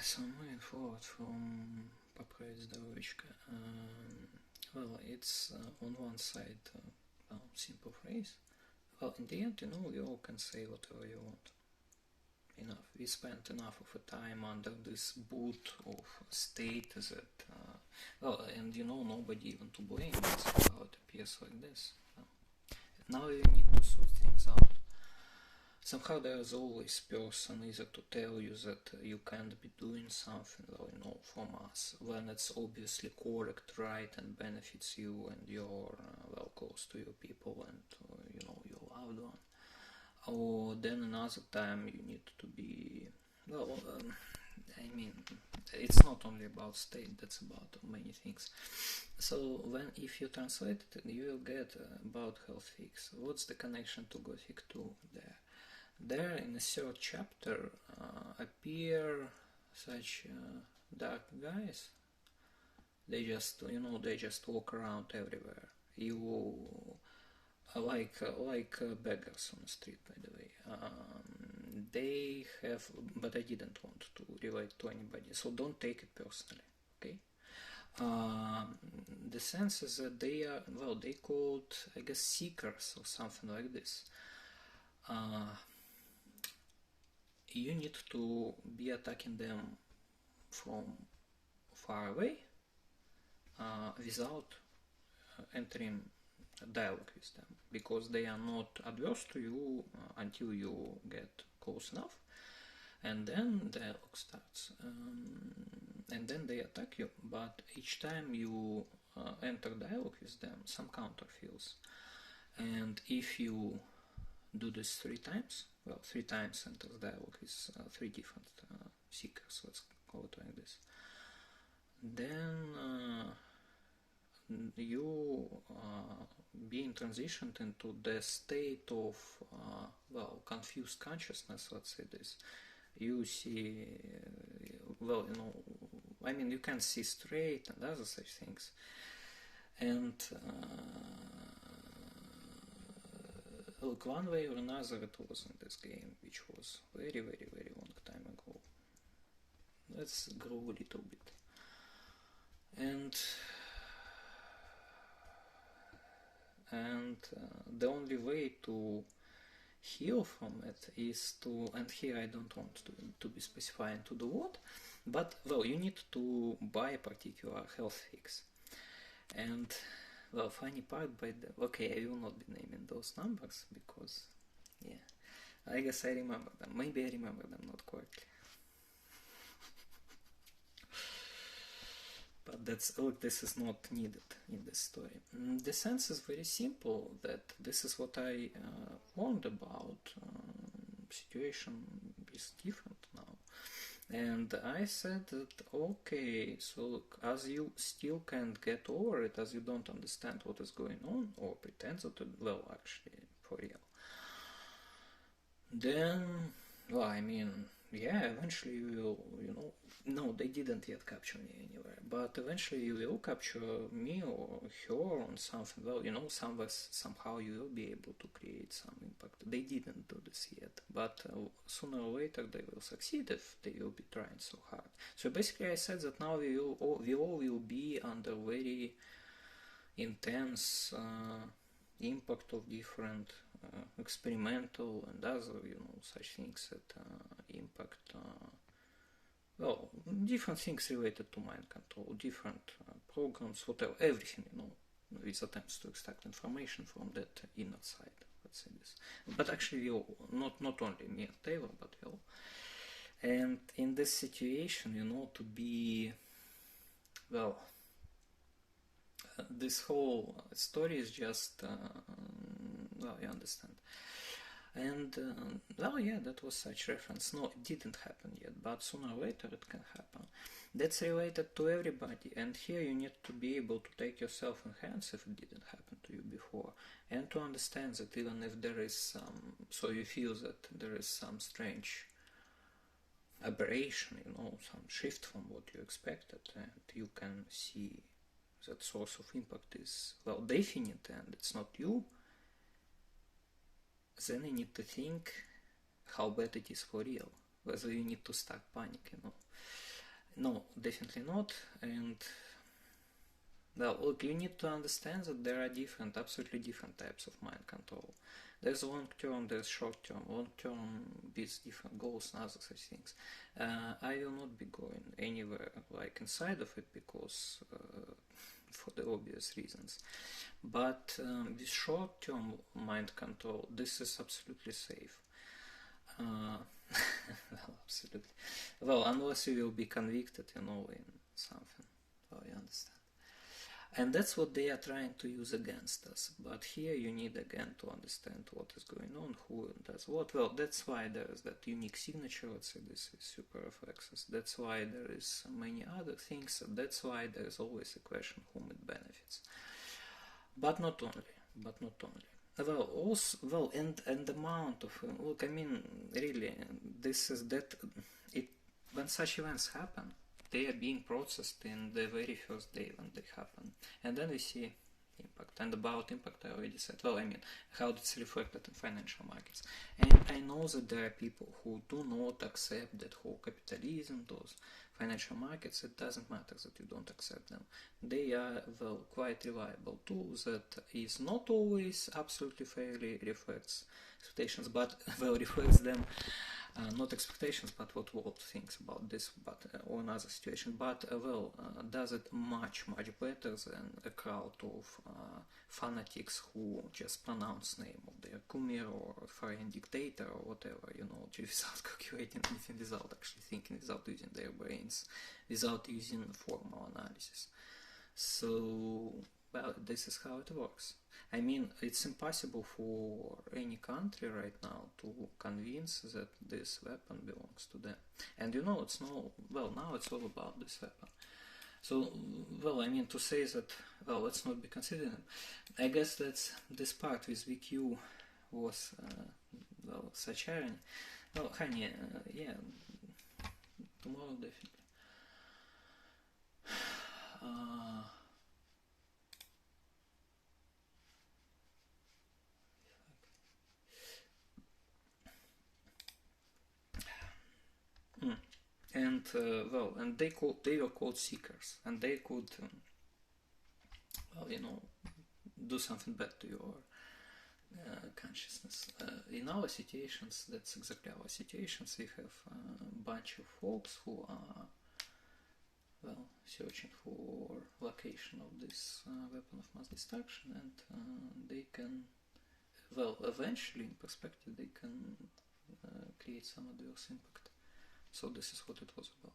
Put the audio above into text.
So moving forward from Поправить здоровечко, well, it's on one side simple phrase. Well, in the end, you all can say whatever you want. Enough. We spent enough of a time under this boot of state that, and nobody even to blame. That's how it appears like this. Now you need to sort things out. Somehow there is always person either to tell you that you can't be doing something, from us, when it's obviously correct, right, and benefits you and you're close to your people and your loved one. Or then another time you need to be, it's not only about state, that's about many things. So if you translate it, you will get about health fix. What's the connection to Gothic 2 there? There in the third chapter appear such dark guys. They just walk around everywhere. You like beggars on the street, by the way. They have, but I didn't want to relate to anybody, so don't take it personally, okay? The sense is that they are, they called, I guess, seekers or something like this. You need to be attacking them from far away without entering a dialogue with them, because they are not adverse to you until you get close enough, and then dialogue starts, and then they attack you. But each time you enter dialogue with them, some counter feels, and if you do this 3 times, 3 times enters dialogue with 3 different seekers, let's call it like this, then you being transitioned into the state of confused consciousness, let's say this. You see, you can see straight and other such things, and look, one way or another it was in this game, which was very, very, very long time ago. Let's grow a little bit. And the only way to heal from it is to, and here I don't want to be specifying to do what, but you need to buy a particular health fix. And funny part, okay, I will not be naming those numbers because, I guess I remember them. Maybe I remember them not correctly. But this is not needed in this story. The sense is very simple, that this is what I warned about. Situation is different now. And I said that, okay, so look, as you still can't get over it, as you don't understand what is going on, or pretend that, actually, for real, then, eventually you will, no, they didn't yet capture me anywhere, but eventually you will capture me or her on something, somehow you will be able to create some impact. They didn't do this yet, but sooner or later they will succeed if they will be trying so hard. So basically I said that now we all will be under very intense impact of different experimental and other, such things that impact, different things related to mind control, different programs, whatever, everything, with attempts to extract information from that inner side, let's say this. But actually, not only me and Taylor, but all. And in this situation, to be, this whole story is just, you understand. And, that was such reference. No, it didn't happen yet, but sooner or later it can happen. That's related to everybody, and here you need to be able to take yourself in hands if it didn't happen to you before, and to understand that even if there is so you feel that there is some strange aberration, some shift from what you expected, and you can see that source of impact is, definite, and it's not you, then you need to think how bad it is for real, whether you need to start panic, No, definitely not. And well, look, you need to understand that there are different, absolutely different types of mind control. There's long term, there's short term. Long term beats different goals and other such things. I will not be going anywhere like inside of it because for the obvious reasons. But with short term mind control, this is absolutely safe. Well, absolutely. Well, unless you will be convicted, in something. Well, you understand. And that's what they are trying to use against us. But here you need again to understand what is going on, who does what. Well, that's why there is that unique signature, let's say this is super reflexes. That's why there is many other things. That's why there is always a question whom it benefits. But not only. But not only. Well, also, well, and the amount of look. I mean, really, this is that. It when such events happen, they are being processed in the very first day when they happen, and then we see impact. And about impact, I already said. Well, I mean, how it's reflected in financial markets. And I know that there are people who do not accept that whole capitalism, those financial markets. It doesn't matter that you don't accept them. They are, well, quite reliable tools that is not always absolutely fairly reflects expectations, but well reflects them. Not expectations, but what Walt thinks about this, but or another situation. But does it much better than a crowd of fanatics who just pronounce name of their Kumir or foreign dictator or whatever, without calculating anything, without actually thinking, without using their brains, without using formal analysis. So, well, this is how it works. I mean, it's impossible for any country right now to convince that this weapon belongs to them. And it's no, well, now it's all about this weapon. So, well, I mean, to say that, well, let's not be considering. I guess that's this part with VQ was, well, such irony. Well, honey, yeah, tomorrow definitely. And and they were called seekers, and they could, do something bad to your consciousness. In our situations, that's exactly our situations. We have a bunch of folks who are, well, searching for location of this weapon of mass destruction, and they can, well, eventually, in perspective, they can create some adverse impact. So this is what it was about.